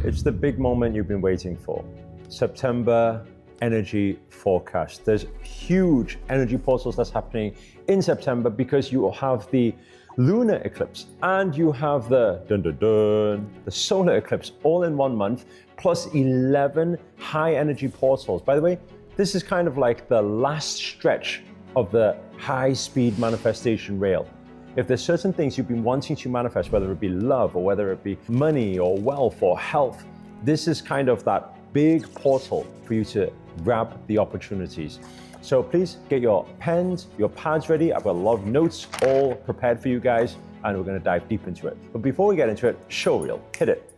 It's the big moment you've been waiting for. September energy forecast. There's huge energy portals that's happening in September because you have the lunar eclipse and you have the the solar eclipse all in 1 month, plus 11 high energy portals. By the way, this is kind of like the last stretch of the high speed manifestation rail. If there's certain things you've been wanting to manifest, whether it be love or whether it be money or wealth or health, this is kind of that big portal for you to grab the opportunities. So please get your pens, your pads ready. I've got a lot of notes all prepared for you guys, and we're going to dive deep into it. But before we get into it, show reel, hit it.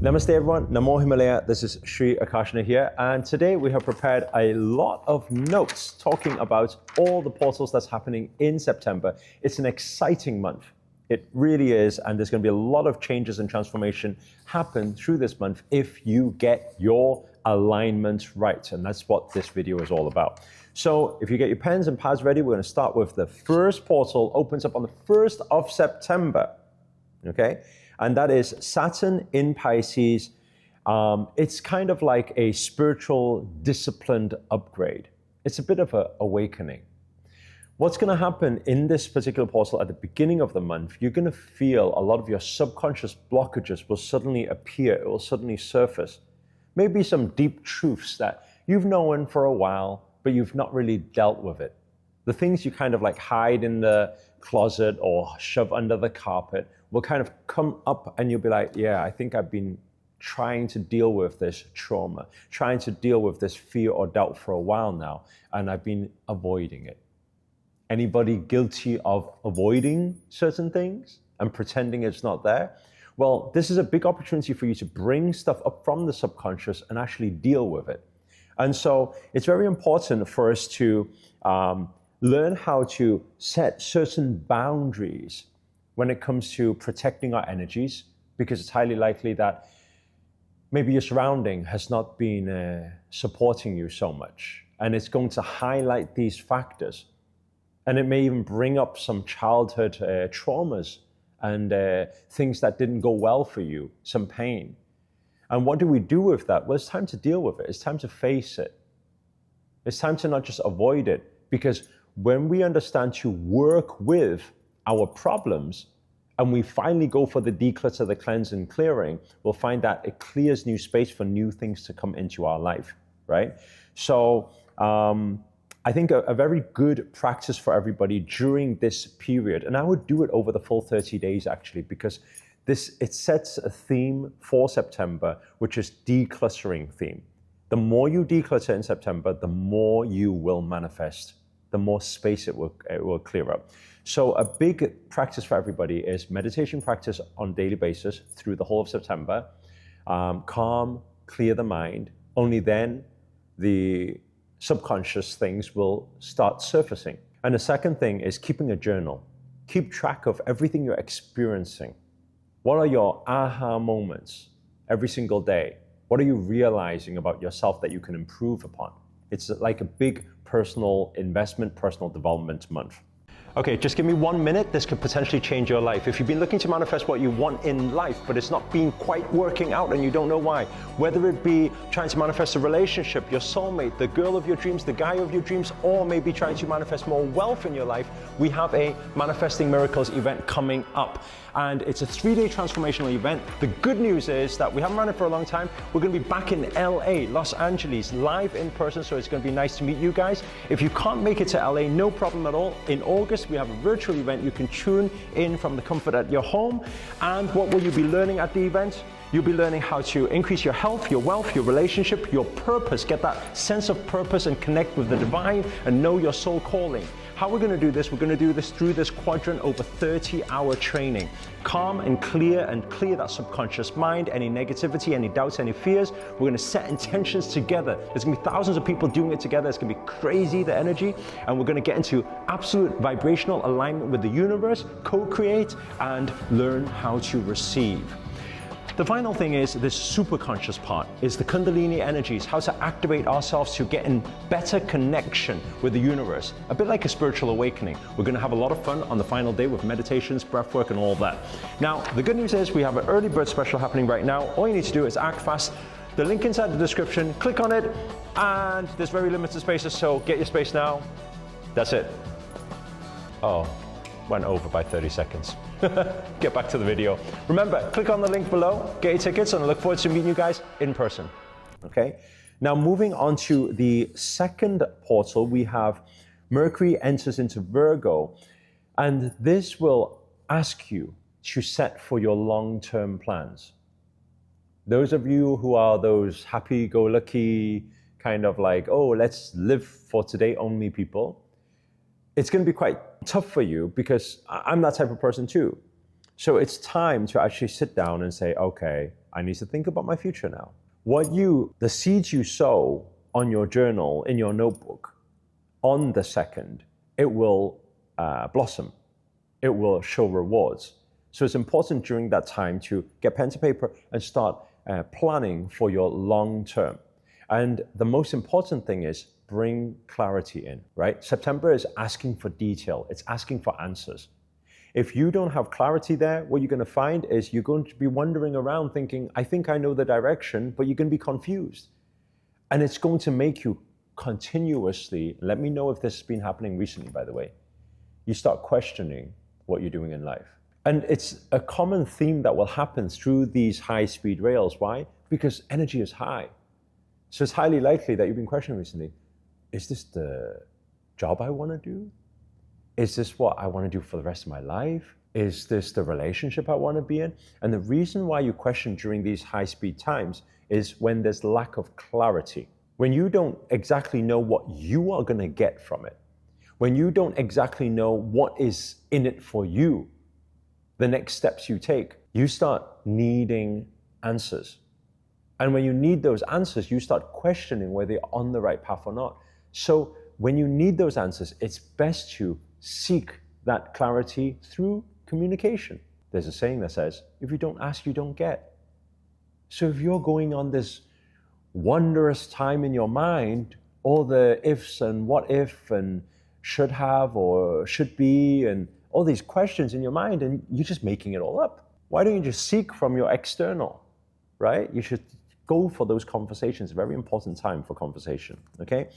Namaste everyone, Namo Himalaya, this is Sri Akarshana here, and today we have prepared a lot of notes talking about all the portals that's happening in September. It's an exciting month, it really is, and there's going to be a lot of changes and transformation happen through this month if you get your alignment right, and that's what this video is all about. So if you get your pens and pads ready, we're going to start with the first portal, opens up on the 1st of September, okay? And that is Saturn in Pisces. It's kind of like a spiritual, disciplined upgrade. It's a bit of an awakening. What's going to happen in this particular portal at the beginning of the month, you're going to feel a lot of your subconscious blockages will suddenly appear, it will suddenly surface. Maybe some deep truths that you've known for a while, but you've not really dealt with it. The things you kind of like hide in the closet or shove under the carpet will kind of come up and you'll be like, yeah, I think I've been trying to deal with this trauma, trying to deal with this fear or doubt for a while now, and I've been avoiding it. Anybody guilty of avoiding certain things and pretending it's not there? Well, this is a big opportunity for you to bring stuff up from the subconscious and actually deal with it. And so it's very important for us to learn how to set certain boundaries when it comes to protecting our energies, because it's highly likely that maybe your surrounding has not been supporting you so much. And it's going to highlight these factors. And it may even bring up some childhood traumas and things that didn't go well for you, some pain. And what do we do with that? Well, it's time to deal with it. It's time to face it. It's time to not just avoid it, because when we understand to work with our problems and we finally go for the declutter, the cleanse and clearing, we'll find that it clears new space for new things to come into our life, right? So I think a very good practice for everybody during this period, and I would do it over the full 30 days actually, because it sets a theme for September, which is decluttering theme. The more you declutter in September, the more you will manifest, the more space it will clear up. So a big practice for everybody is meditation practice on a daily basis through the whole of September. Calm, clear the mind. Only then the subconscious things will start surfacing. And the second thing is keeping a journal. Keep track of everything you're experiencing. What are your aha moments every single day? What are you realizing about yourself that you can improve upon? It's like a big personal investment, personal development month. Okay, just give me 1 minute. This could potentially change your life. If you've been looking to manifest what you want in life, but it's not been quite working out and you don't know why, whether it be trying to manifest a relationship, your soulmate, the girl of your dreams, the guy of your dreams, or maybe trying to manifest more wealth in your life, we have a Manifesting Miracles event coming up. And it's a 3-day transformational event. The good news is that we haven't run it for a long time. We're going to be back in LA, Los Angeles, live in person, so it's going to be nice to meet you guys. If you can't make it to LA, no problem at all. In August, we have a virtual event. You can tune in from the comfort at your home. And what will you be learning at the event? You'll be learning how to increase your health, your wealth, your relationship, your purpose, get that sense of purpose and connect with the divine and know your soul calling. How we're going to do this, we're going to do this through this quadrant over 30-hour training. Calm and clear that subconscious mind, any negativity, any doubts, any fears. We're going to set intentions together. There's going to be thousands of people doing it together. It's going to be crazy, the energy. And we're going to get into absolute vibrational alignment with the universe, co-create, and learn how to receive. The final thing is this super conscious part, is the Kundalini energies, how to activate ourselves to get in better connection with the universe. A bit like a spiritual awakening. We're going to have a lot of fun on the final day with meditations, breath work, and all that. Now, the good news is we have an early bird special happening right now. All you need to do is act fast. The link inside the description, click on it, and there's very limited spaces, so get your space now. That's it. Oh, went over by 30 seconds. Get back to the video. Remember, click on the link below, get your tickets, and I look forward to meeting you guys in person. Okay? Now, moving on to the second portal, we have Mercury enters into Virgo, and this will ask you to set for your long-term plans. Those of you who are those happy-go-lucky, kind of like, oh, let's live for today only people, it's going to be quite tough for you because I'm that type of person too. So it's time to actually sit down and say, okay, I need to think about my future now. The seeds you sow on your journal, in your notebook, on the second, it will blossom. It will show rewards. So it's important during that time to get pen to paper and start planning for your long term. And the most important thing is bring clarity in, right? September is asking for detail. It's asking for answers. If you don't have clarity there, what you're going to find is you're going to be wandering around thinking, I think I know the direction, but you're going to be confused. And it's going to make you continuously, let me know if this has been happening recently, by the way, you start questioning what you're doing in life. And it's a common theme that will happen through these high-speed rails. Why? Because energy is high. So it's highly likely that you've been questioning recently, is this the job I want to do? Is this what I want to do for the rest of my life? Is this the relationship I want to be in? And the reason why you question during these high-speed times is when there's lack of clarity. When you don't exactly know what you are going to get from it. When you don't exactly know what is in it for you, the next steps you take, you start needing answers. And when you need those answers, you start questioning whether you're on the right path or not. So when you need those answers, it's best to seek that clarity through communication. There's a saying that says, if you don't ask, you don't get. So if you're going on this wondrous time in your mind, all the ifs and what if and should have or should be and all these questions in your mind, and you're just making it all up. Why don't you just seek from your external, right? You should go for those conversations. Very important time for conversation, okay?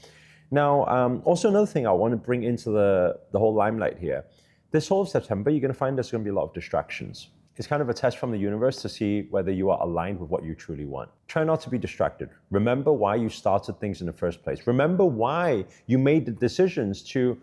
Now, also another thing I want to bring into the whole limelight here. This whole September, you're going to find there's going to be a lot of distractions. It's kind of a test from the universe to see whether you are aligned with what you truly want. Try not to be distracted. Remember why you started things in the first place. Remember why you made the decisions to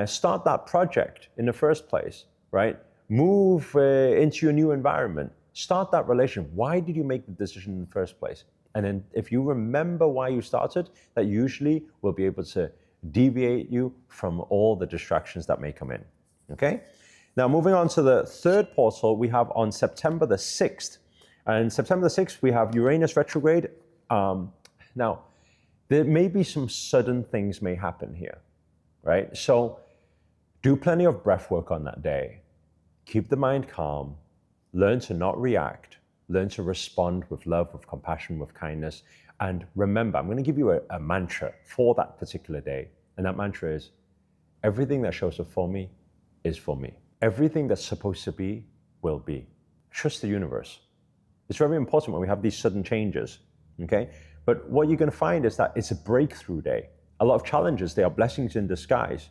start that project in the first place, right? Move into your new environment. Start that relationship. Why did you make the decision in the first place? And then if you remember why you started, that usually will be able to deviate you from all the distractions that may come in, okay? Now, moving on to the third portal, we have on September the 6th. And September the 6th, we have Uranus retrograde. Now, there may be some sudden things may happen here, right? So do plenty of breath work on that day. Keep the mind calm. Learn to not react. Learn to respond with love, with compassion, with kindness. And remember, I'm going to give you a mantra for that particular day. And that mantra is, everything that shows up for me is for me. Everything that's supposed to be will be. Trust the universe. It's very important when we have these sudden changes, okay? But what you're going to find is that it's a breakthrough day. A lot of challenges, they are blessings in disguise.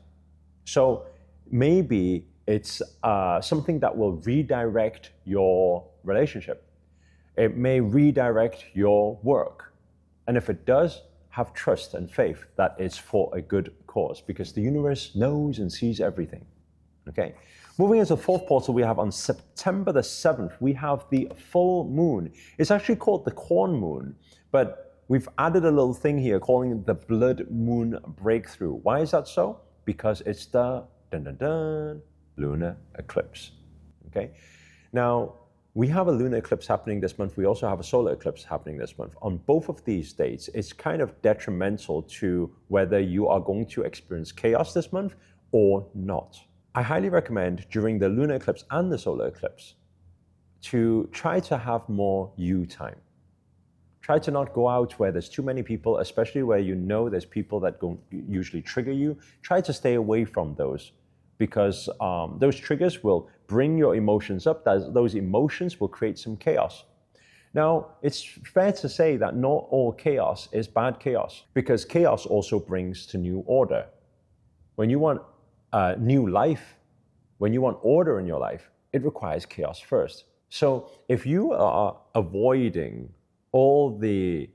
So maybe it's something that will redirect your relationship. It may redirect your work. And if it does, have trust and faith that it's for a good cause, because the universe knows and sees everything, okay? Moving into the fourth portal, we have on September the 7th, we have the full moon. It's actually called the corn moon, but we've added a little thing here calling it the blood moon breakthrough. Why is that so? Because it's the lunar eclipse, okay? Now, we have a lunar eclipse happening this month. We also have a solar eclipse happening this month. On both of these dates, it's kind of detrimental to whether you are going to experience chaos this month or not. I highly recommend during the lunar eclipse and the solar eclipse to try to have more you time. Try to not go out where there's too many people, especially where you know there's people that usually trigger you. Try to stay away from those, because those triggers will bring your emotions up. Those emotions will create some chaos. Now, it's fair to say that not all chaos is bad chaos, because chaos also brings to new order. When you want new life, when you want order in your life, it requires chaos first. So if you are avoiding all the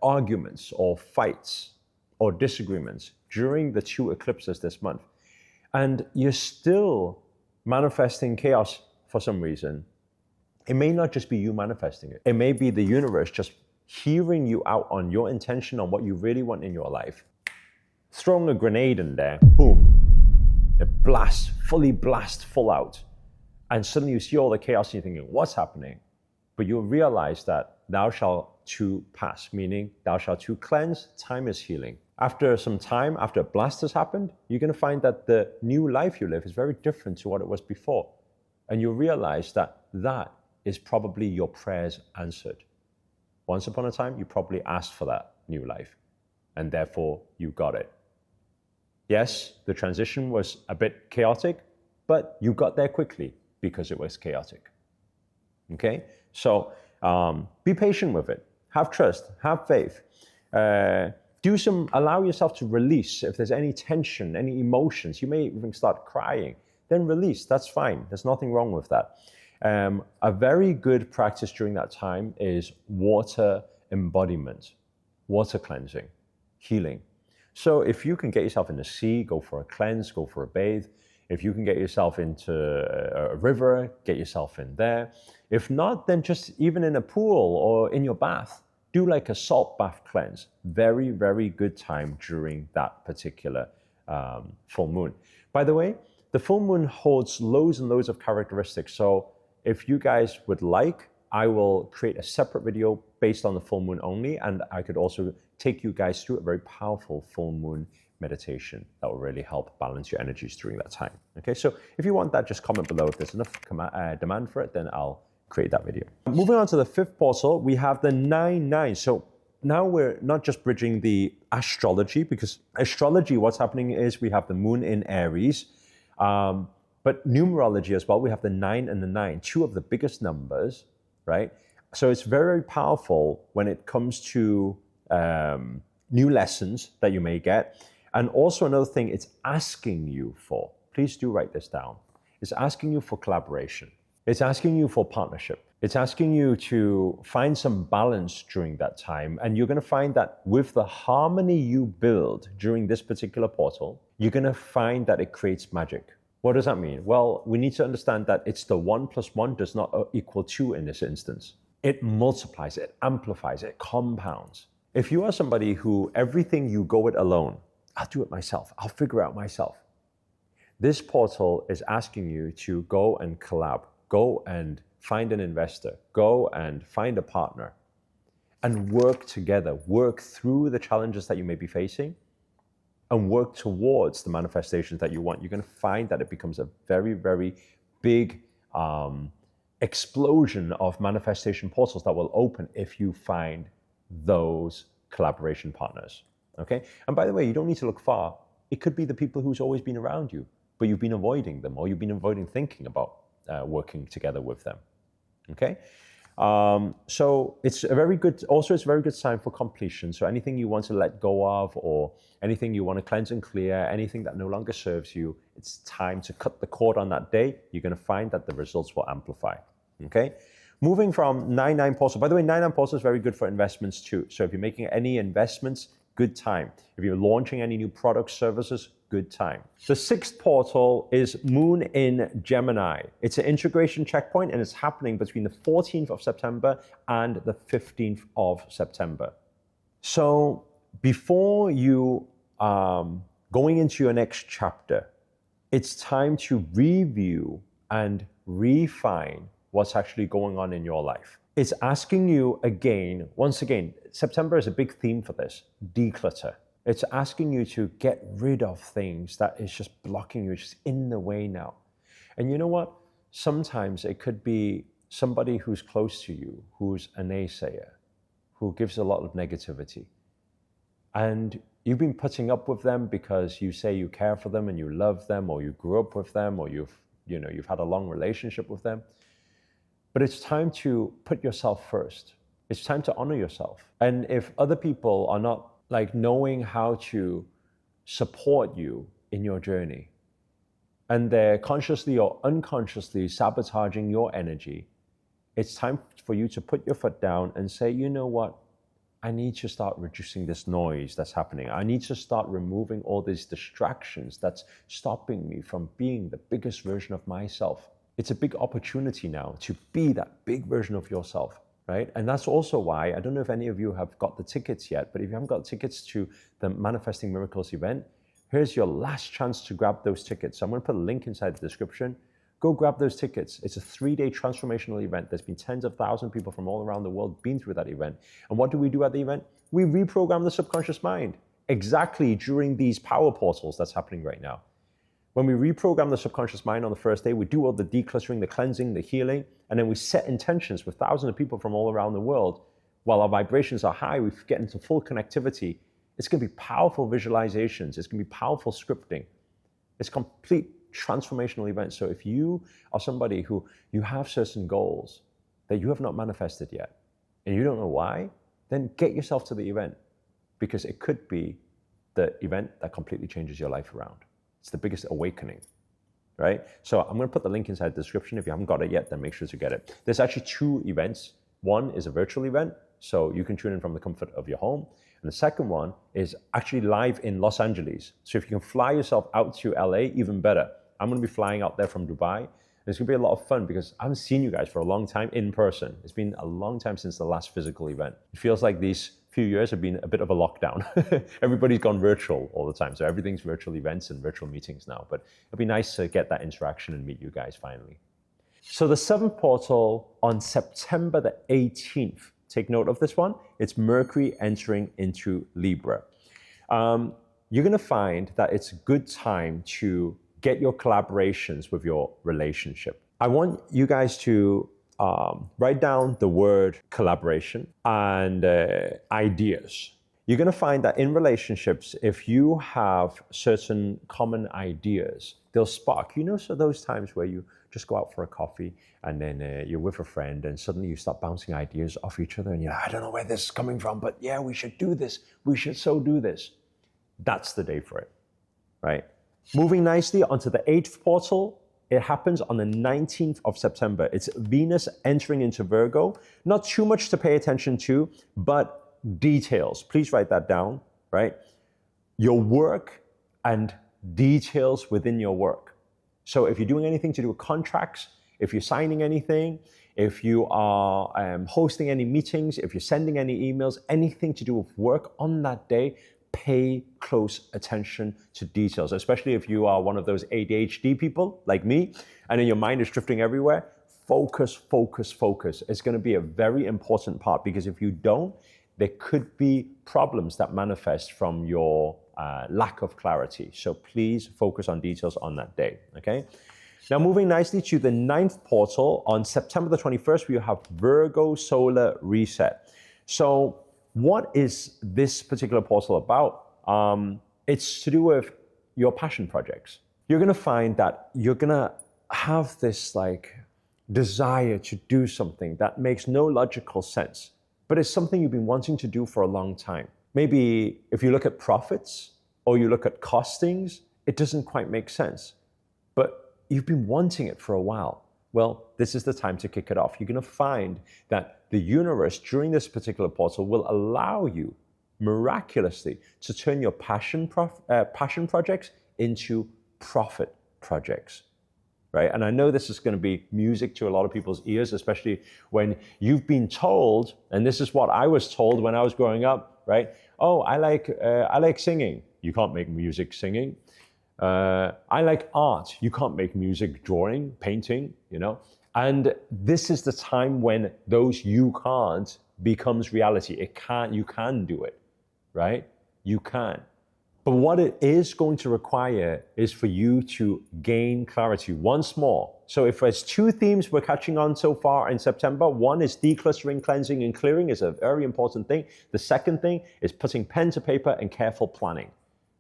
arguments or fights or disagreements during the 2 eclipses this month, and you're still manifesting chaos for some reason, it may not just be you manifesting it. It may be the universe just hearing you out on your intention, on what you really want in your life, throwing a grenade in there, boom, it blasts, full out. And suddenly you see all the chaos and you're thinking, what's happening? But you'll realize that thou shalt too pass, meaning thou shalt too cleanse, time is healing. After some time, after a blast has happened, you're going to find that the new life you live is very different to what it was before. And you'll realize that that is probably your prayers answered. Once upon a time, you probably asked for that new life, and therefore you got it. Yes, the transition was a bit chaotic, but you got there quickly because it was chaotic. Okay? So be patient with it. Have trust, have faith. Allow yourself to release. If there's any tension, any emotions, you may even start crying, then release. That's fine. There's nothing wrong with that. A very good practice during that time is water embodiment, water cleansing, healing. So if you can get yourself in the sea, go for a cleanse, go for a bathe. If you can get yourself into a river, get yourself in there. If not, then just even in a pool or in your bath, do like a salt bath cleanse. Very, very good time during that particular full moon. By the way, the full moon holds loads and loads of characteristics. So if you guys would like, I will create a separate video based on the full moon only, and I could also take you guys through a very powerful full moon meditation that will really help balance your energies during that time. Okay, so if you want that, just comment below. If there's enough demand for it, then I'll create that video. Moving on to the 5th portal, we have the 9-9. So now we're not just bridging the astrology, because astrology, what's happening is we have the moon in Aries, but numerology as well. We have the 9 and the 9, 2 of the biggest numbers, right? So it's very powerful when it comes to new lessons that you may get. And also another thing it's asking you for, please do write this down, it's asking you for collaboration. It's asking you for partnership. It's asking you to find some balance during that time. And you're going to find that with the harmony you build during this particular portal, you're going to find that it creates magic. What does that mean? Well, we need to understand that it's the 1 + 1 does not equal 2 in this instance. It multiplies, it amplifies, it compounds. If you are somebody who everything you go it alone, I'll do it myself, I'll figure out myself. This portal is asking you to go and collab, go and find an investor, go and find a partner, and work together, work through the challenges that you may be facing, and work towards the manifestations that you want. You're going to find that it becomes a very, very big explosion of manifestation portals that will open if you find those collaboration partners. Okay? And by the way, you don't need to look far. It could be the people who's always been around you, but you've been avoiding them, or you've been avoiding thinking about working together with them. Okay? So it's a very good, also it's a very good sign for completion. So anything you want to let go of, or anything you want to cleanse and clear, anything that no longer serves you, it's time to cut the cord on that day. You're going to find that the results will amplify. Okay? Moving from 9-9 portal. By the way, 9-9 portal is very good for investments too. So if you're making any investments, good time. If you're launching any new products, services, good time. The 6th portal is Moon in Gemini. It's an integration checkpoint, and it's happening between the 14th of September and the 15th of September. So before you going into your next chapter, it's time to review and refine what's actually going on in your life. It's asking you again, once again, September is a big theme for this, declutter. It's asking you to get rid of things that is just blocking you, just in the way now. And you know what? Sometimes it could be somebody who's close to you, who's a naysayer, who gives a lot of negativity. And you've been putting up with them because you say you care for them and you love them, or you grew up with them, or you've had a long relationship with them. But it's time to put yourself first. It's time to honor yourself. And if other people are not like knowing how to support you in your journey, and they're consciously or unconsciously sabotaging your energy, it's time for you to put your foot down and say, you know what? I need to start reducing this noise that's happening. I need to start removing all these distractions that's stopping me from being the biggest version of myself. It's a big opportunity now to be that big version of yourself, right? And that's also why, I don't know if any of you have got the tickets yet, but if you haven't got tickets to the Manifesting Miracles event, here's your last chance to grab those tickets. So I'm going to put a link inside the description. Go grab those tickets. It's a 3-day transformational event. There's been tens of thousands of people from all around the world been through that event. And what do we do at the event? We reprogram the subconscious mind exactly during these power portals that's happening right now. When we reprogram the subconscious mind on the first day, we do all the decluttering, the cleansing, the healing, and then we set intentions with thousands of people from all around the world. While our vibrations are high, we get into full connectivity. It's going to be powerful visualizations. It's going to be powerful scripting. It's complete transformational event. So if you are somebody who you have certain goals that you have not manifested yet, and you don't know why, then get yourself to the event, because it could be the event that completely changes your life around. It's the biggest awakening, right? So I'm going to put the link inside the description. If you haven't got it yet, then make sure to get it. There's actually 2 events. One is a virtual event, so you can tune in from the comfort of your home. And the second one is actually live in Los Angeles. So if you can fly yourself out to LA, even better. I'm going to be flying out there from Dubai. And it's going to be a lot of fun because I haven't seen you guys for a long time in person. It's been a long time since the last physical event. It feels like these few years have been a bit of a lockdown. Everybody's gone virtual all the time. So everything's virtual events and virtual meetings now. But it'll be nice to get that interaction and meet you guys finally. So the 7th portal on September the 18th, take note of this one. It's Mercury entering into Libra. You're going to find that it's a good time to get your collaborations with your relationship. I want you guys to write down the word collaboration and ideas. You're going to find that in relationships, if you have certain common ideas, they'll spark. So those times where you just go out for a coffee and then you're with a friend and suddenly you start bouncing ideas off each other and you're like, I don't know where this is coming from, but yeah, we should do this. We should so do this. That's the day for it, right? Moving nicely onto the 8th portal, it happens on the 19th of September. It's Venus entering into Virgo. Not too much to pay attention to, but details. Please write that down, right? Your work and details within your work. So if you're doing anything to do with contracts, if you're signing anything, if you are hosting any meetings, if you're sending any emails, anything to do with work on that day, pay close attention to details, especially if you are one of those ADHD people like me, and then your mind is drifting everywhere. Focus, focus, focus. It's going to be a very important part, because if you don't, there could be problems that manifest from your lack of clarity. So please focus on details on that day, okay? Now moving nicely to the 9th portal, on September the 21st, we have Virgo solar reset. So what is this particular portal about? It's to do with your passion projects. You're going to find that you're going to have this desire to do something that makes no logical sense, but it's something you've been wanting to do for a long time. Maybe if you look at profits or you look at costings, it doesn't quite make sense, but you've been wanting it for a while. Well, this is the time to kick it off. You're going to find that the universe during this particular portal will allow you miraculously to turn your passion projects into profit projects, right? And I know this is going to be music to a lot of people's ears, especially when you've been told, and this is what I was told when I was growing up, right? Oh, I like singing. You can't make music singing. I like art. You can't make music drawing, painting, And this is the time when those you can't becomes reality. You can do it, right? You can. But what it is going to require is for you to gain clarity once more. So if there's two themes we're catching on so far in September, one is decluttering, cleansing, and clearing is a very important thing. The second thing is putting pen to paper and careful planning.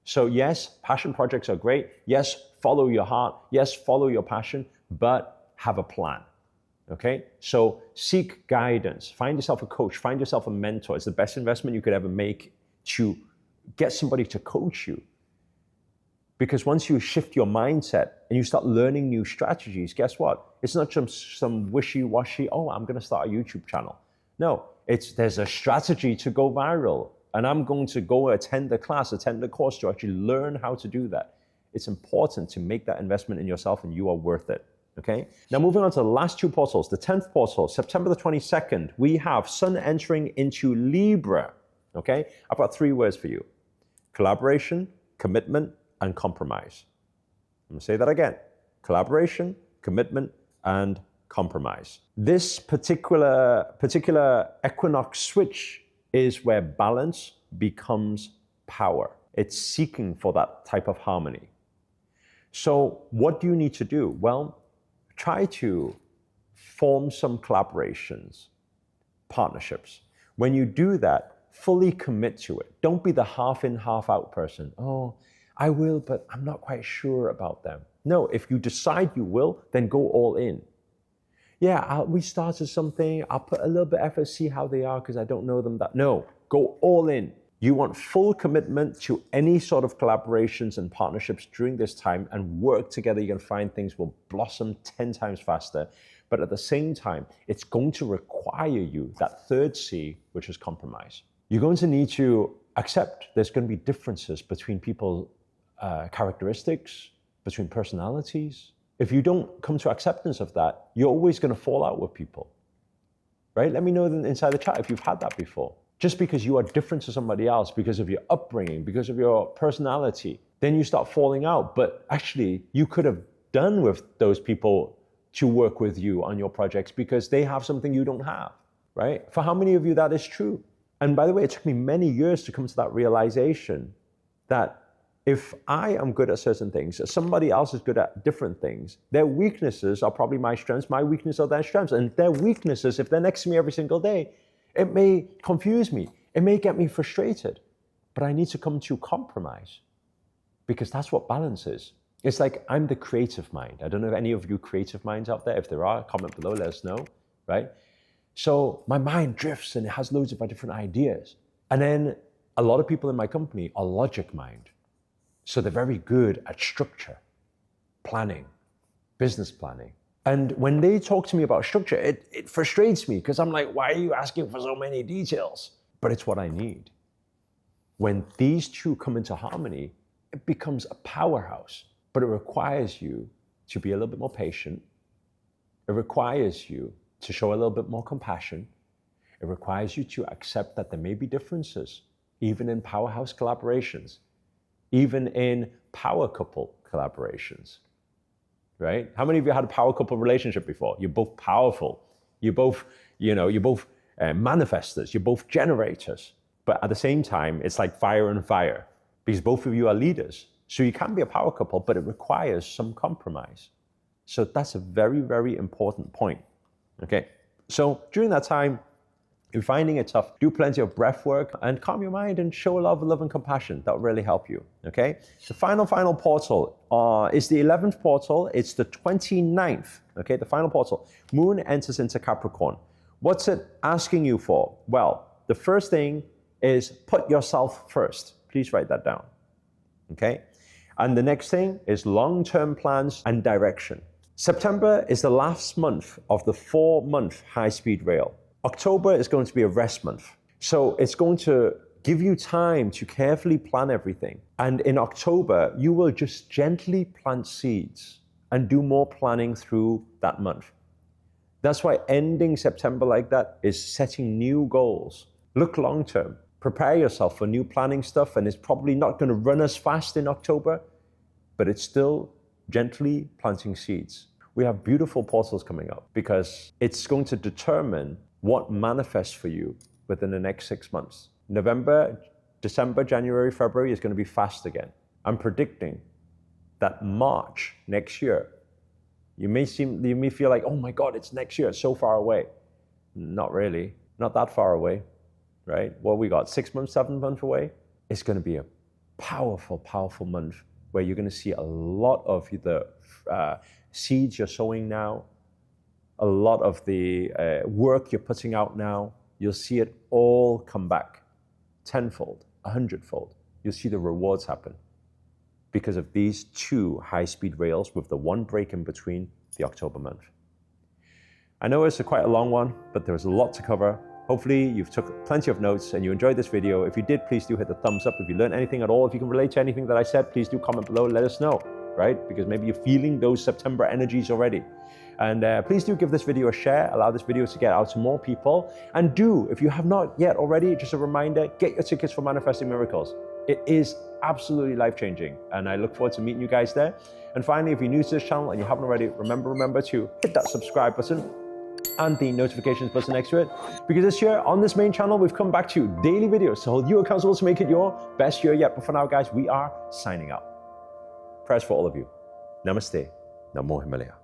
So yes, passion projects are great. Yes, follow your heart. Yes, follow your passion, but have a plan. Okay? So seek guidance. Find yourself a coach. Find yourself a mentor. It's the best investment you could ever make to get somebody to coach you. Because once you shift your mindset and you start learning new strategies, guess what? It's not just some wishy-washy, oh, I'm going to start a YouTube channel. No, there's a strategy to go viral. And I'm going to go attend the class, attend the course to actually learn how to do that. It's important to make that investment in yourself, and you are worth it. Okay? Now moving on to the last two portals, the 10th portal, September the 22nd, we have Sun entering into Libra. Okay? I've got three words for you. Collaboration, commitment, and compromise. I'm going to say that again. Collaboration, commitment, and compromise. This particular equinox switch is where balance becomes power. It's seeking for that type of harmony. So what do you need to do? Well, try to form some collaborations, partnerships. When you do that, fully commit to it. Don't be the half in, half out person. Oh, I will, but I'm not quite sure about them. No, if you decide you will, then go all in. Yeah, we started something, I'll put a little bit of effort, see how they are because I don't know them that. No, go all in. You want full commitment to any sort of collaborations and partnerships during this time, and work together. You're going to find things will blossom 10 times faster. But at the same time, it's going to require you, that third C, which is compromise. You're going to need to accept there's going to be differences between people's characteristics, between personalities. If you don't come to acceptance of that, you're always going to fall out with people, right? Let me know inside the chat if you've had that before. Just because you are different to somebody else, because of your upbringing, because of your personality, then you start falling out. But actually, you could have done with those people to work with you on your projects because they have something you don't have, right? For how many of you that is true? And by the way, it took me many years to come to that realization that if I am good at certain things, somebody else is good at different things, their weaknesses are probably my strengths, my weaknesses are their strengths. And their weaknesses, if they're next to me every single day, it may confuse me, it may get me frustrated, but I need to come to compromise because that's what balance is. It's like I'm the creative mind. I don't know if any of you creative minds out there. If there are, comment below, let us know, right? So my mind drifts and it has loads of different ideas. And then a lot of people in my company are logic mind. So they're very good at structure, planning, business planning. And when they talk to me about structure, it frustrates me because I'm like, why are you asking for so many details? But it's what I need. When these two come into harmony, it becomes a powerhouse. But it requires you to be a little bit more patient. It requires you to show a little bit more compassion. It requires you to accept that there may be differences, even in powerhouse collaborations, even in power couple collaborations. Right? How many of you had a power couple relationship before? You're both powerful. You're both manifestors. You're both generators. But at the same time, it's like fire and fire because both of you are leaders. So you can be a power couple, but it requires some compromise. So that's a very, very important point. Okay. So during that time, if you're finding it tough, do plenty of breath work and calm your mind and show a lot of love and compassion. That will really help you, okay? The final portal is the 11th portal. It's the 29th, okay? The final portal. Moon enters into Capricorn. What's it asking you for? Well, the first thing is put yourself first. Please write that down, okay? And the next thing is long-term plans and direction. September is the last month of the 4-month high-speed rail. October is going to be a rest month. So it's going to give you time to carefully plan everything. And in October, you will just gently plant seeds and do more planning through that month. That's why ending September like that is setting new goals. Look long term. Prepare yourself for new planning stuff, and it's probably not going to run as fast in October, but it's still gently planting seeds. We have beautiful portals coming up because it's going to determine what manifests for you within the next 6 months. November, December, January, February is going to be fast again. I'm predicting that March next year You may feel like, oh my God, it's next year, it's so far away. Not really, not that far away, right? What we got, 6 months, 7 months away? It's going to be a powerful, powerful month where you're going to see a lot of the seeds you're sowing now, a lot of the work you're putting out now. You'll see it all come back tenfold, 100-fold. You'll see the rewards happen because of these 2 high-speed rails with the 1 break in between the October month. I know it's quite a long one, but there's a lot to cover. Hopefully you've took plenty of notes and you enjoyed this video. If you did, please do hit the thumbs up. If you learned anything at all, if you can relate to anything that I said, please do comment below, let us know, right? Because maybe you're feeling those September energies already. And please do give this video a share, allow this video to get out to more people. And do, if you have not yet already, just a reminder, get your tickets for Manifesting Miracles. It is absolutely life-changing, and I look forward to meeting you guys there. And finally, if you're new to this channel and you haven't already, remember to hit that subscribe button and the notifications button next to it, because this year on this main channel we've come back to daily videos to hold you accountable to make it your best year yet. But for now, guys, we are signing out. Prayers for all of you. Namaste. Namo Himalaya.